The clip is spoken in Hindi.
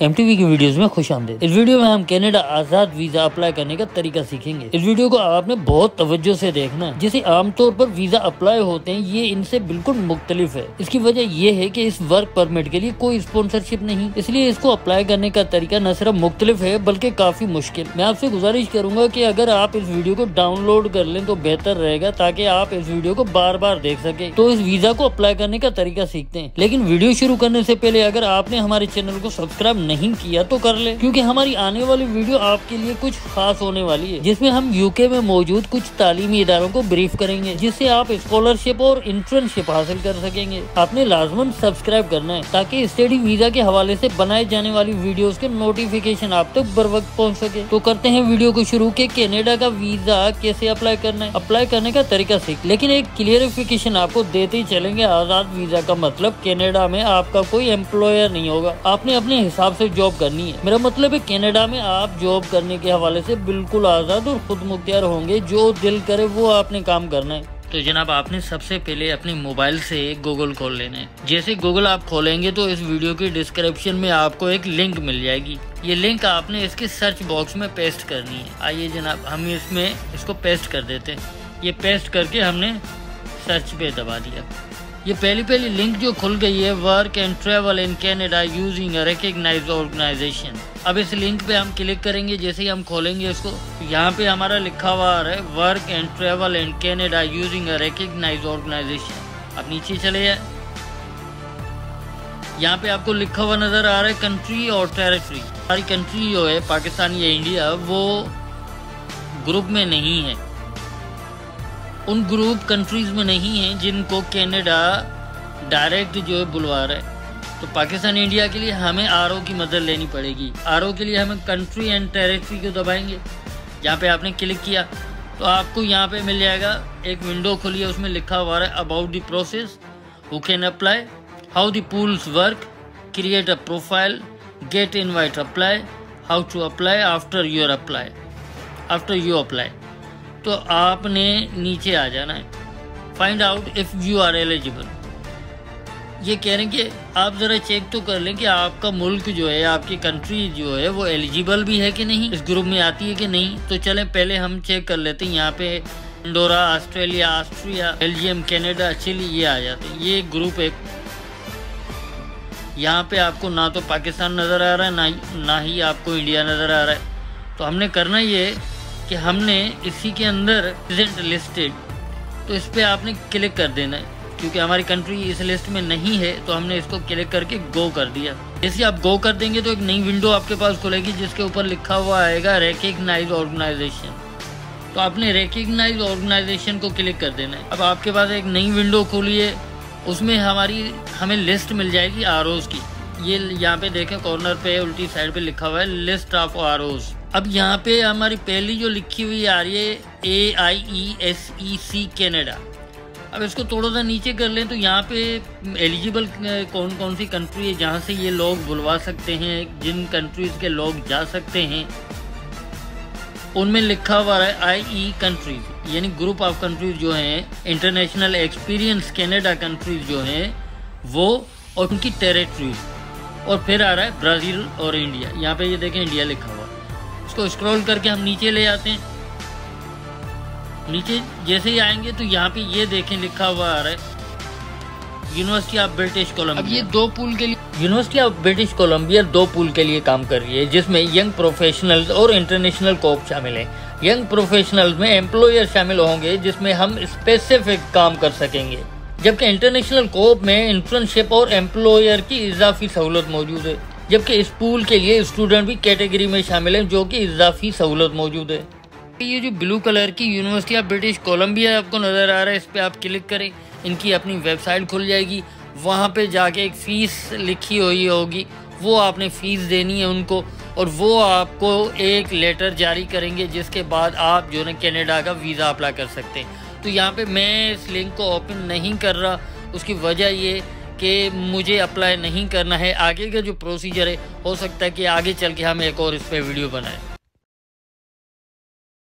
MTV की वीडियोस में खुशामदीद। इस वीडियो में हम कनाडा आजाद वीजा अप्लाई करने का तरीका सीखेंगे। इस वीडियो को आपने बहुत तवज्जो से देखना है। जैसे आमतौर पर वीजा अप्लाई होते हैं, ये इनसे बिल्कुल मुख्तलिफ है। इसकी वजह ये है कि इस वर्क परमिट के लिए कोई स्पॉन्सरशिप नहीं, इसलिए इसको अप्लाई करने का तरीका न सिर्फ मुख्तलिफ है बल्कि काफी मुश्किल। मैं आपसे गुजारिश करूंगा कि अगर आप इस वीडियो को डाउनलोड कर लें तो बेहतर रहेगा, ताकि आप इस वीडियो को बार बार देख सके। तो इस वीजा को अप्लाई करने का तरीका सीखते हैं। लेकिन वीडियो शुरू करने से पहले अगर आपने हमारे चैनल को सब्सक्राइब नहीं किया तो कर ले, क्योंकि हमारी आने वाली वीडियो आपके लिए कुछ खास होने वाली है, जिसमें हम यूके में मौजूद कुछ तालीमी इदारों को ब्रीफ करेंगे, जिससे आप स्कॉलरशिप और इंटर्नशिप हासिल कर सकेंगे। आपने लाजमन सब्सक्राइब करना है ताकि स्टडी वीजा के हवाले से बनाए जाने वाली वीडियोस के नोटिफिकेशन आप तक बर वक्त पहुँच सके। तो करते हैं वीडियो को शुरू के कनाडा का वीजा कैसे अप्लाई करना है, अप्लाई करने का तरीका सीख। लेकिन एक क्लियरिफिकेशन आपको देते ही चलेंगे, आजाद वीजा का मतलब कनाडा में आपका कोई एम्प्लॉयर नहीं होगा, आपने अपने हिसाब से जॉब करनी है। मेरा मतलब है कनाडा में आप जॉब करने के हवाले से बिल्कुल आजाद और खुद मुख्तियार होंगे, जो दिल करे वो आपने काम करना है। तो जनाब, आपने सबसे पहले अपने मोबाइल से गूगल खोल लेना है। जैसे गूगल आप खोलेंगे तो इस वीडियो की डिस्क्रिप्शन में आपको एक लिंक मिल जाएगी। ये लिंक आपने इसके सर्च बॉक्स में पेस्ट करनी है। आइए जनाब, हम इसमें इसको पेस्ट कर देते हैं। ये पेस्ट करके हमने सर्च पे दबा दिया। ये पहली लिंक जो खुल गई है, work and travel in Canada using a recognised organisation. अब इस लिंक पे हम क्लिक करेंगे। जैसे ही हम खोलेंगे इसको, यहाँ पे हमारा लिखा हुआ आ रहा है work and travel in Canada using a recognised organisation. अब नीचे चले जाए, यहाँ पे आपको लिखा हुआ नजर आ रहा है कंट्री और टेरिटरी। हमारी कंट्री जो है पाकिस्तान या इंडिया, वो ग्रुप में नहीं है, उन ग्रुप कंट्रीज में नहीं है जिनको कनाडा डायरेक्ट जो है बुलवा रहा है। तो पाकिस्तान इंडिया के लिए हमें आरओ की मदद लेनी पड़ेगी। आरओ के लिए हमें कंट्री एंड टेरिटरी को दबाएंगे। जहाँ पे आपने क्लिक किया तो आपको यहाँ पे मिल जाएगा एक विंडो खुली है, उसमें लिखा हुआ है about the process, who can apply, how the pools work, create a profile, get invite apply, how to apply after you apply. तो आपने नीचे आ जाना है, find out if you are eligible. ये कह रहे हैं कि आप ज़रा चेक तो कर लें कि आपका मुल्क जो है, आपकी कंट्री जो है वो एलिजिबल भी है कि नहीं, इस ग्रुप में आती है कि नहीं। तो चलें पहले हम चेक कर लेते हैं। यहाँ पे Andorra, Australia, Austria, Belgium, Canada, Chile, ये आ जाते हैं। ये ग्रुप है। यहाँ पे आपको ना तो पाकिस्तान नज़र आ रहा है, ना ही आपको इंडिया नज़र आ रहा है। तो हमने करना ये कि हमने इसी के अंदर प्रेजेंट लिस्टेड, तो इस पे आपने क्लिक कर देना है। क्योंकि हमारी कंट्री इस लिस्ट में नहीं है तो हमने इसको क्लिक करके गो कर दिया। जैसे आप गो कर देंगे तो एक नई विंडो आपके पास खुलेगी, जिसके ऊपर लिखा हुआ आएगा रिकॉग्नाइज्ड ऑर्गेनाइजेशन। तो आपने रिकॉग्नाइज्ड ऑर्गेनाइजेशन को क्लिक कर देना है। अब आपके पास एक नई विंडो खुली है, उसमें हमें लिस्ट मिल जाएगी आरओज की। ये यहाँ पे देखें कॉर्नर पे उल्टी साइड पे लिखा हुआ है लिस्ट ऑफ आरओज। अब यहाँ पे हमारी पहली जो लिखी हुई आ रही है AIESEC कनाडा। अब इसको थोड़ा सा नीचे कर लें तो यहाँ पे एलिजिबल कौन कौन सी कंट्री है जहाँ से ये लोग बुलवा सकते हैं, जिन कंट्रीज़ के लोग जा सकते हैं, उनमें लिखा हुआ है IE कंट्रीज, यानी ग्रुप ऑफ कंट्रीज जो हैं, इंटरनेशनल एक्सपीरियंस कनाडा कंट्रीज जो हैं वो, और उनकी टेरिटरीज। और फिर आ रहा है ब्राज़ील और इंडिया। यहाँ पे ये देखें इंडिया लिखा हुआ। इसको स्क्रॉल करके हम नीचे ले आते हैं। नीचे जैसे ही आएंगे तो यहाँ पे ये देखें लिखा हुआ आ रहा है यूनिवर्सिटी ऑफ ब्रिटिश कोलंबिया। अब ये दो पूल के लिए, university of British Columbia 2 pool के लिए काम कर रही है, जिसमें यंग प्रोफेशनल्स और इंटरनेशनल कोप शामिल हैं। यंग प्रोफेशनल्स में एम्प्लॉयर शामिल होंगे, जिसमें हम स्पेसिफिक काम कर सकेंगे, जबकि इंटरनेशनल कोप में इंटर्नशिप और एम्प्लॉयर की इजाफी सहूलत मौजूद है। जबकि इस पूल के लिए स्टूडेंट भी कैटेगरी में शामिल हैं, जो कि इजाफी सहूलत मौजूद है। ये जो ब्लू कलर की यूनिवर्सिटी ऑफ ब्रिटिश कोलंबिया आपको नज़र आ रहा है, इस पर आप क्लिक करें, इनकी अपनी वेबसाइट खुल जाएगी। वहाँ पे जाके एक फ़ीस लिखी हुई होगी, वो आपने फ़ीस देनी है उनको, और वो आपको एक लेटर जारी करेंगे, जिसके बाद आप जो है कनाडा का वीज़ा अप्लाई कर सकते हैं। तो यहाँ पे मैं इस लिंक को ओपन नहीं कर रहा, उसकी वजह ये कि मुझे अप्लाई नहीं करना है। आगे का जो प्रोसीजर है, हो सकता है कि आगे चल के हम एक और इस पर वीडियो बनाएं।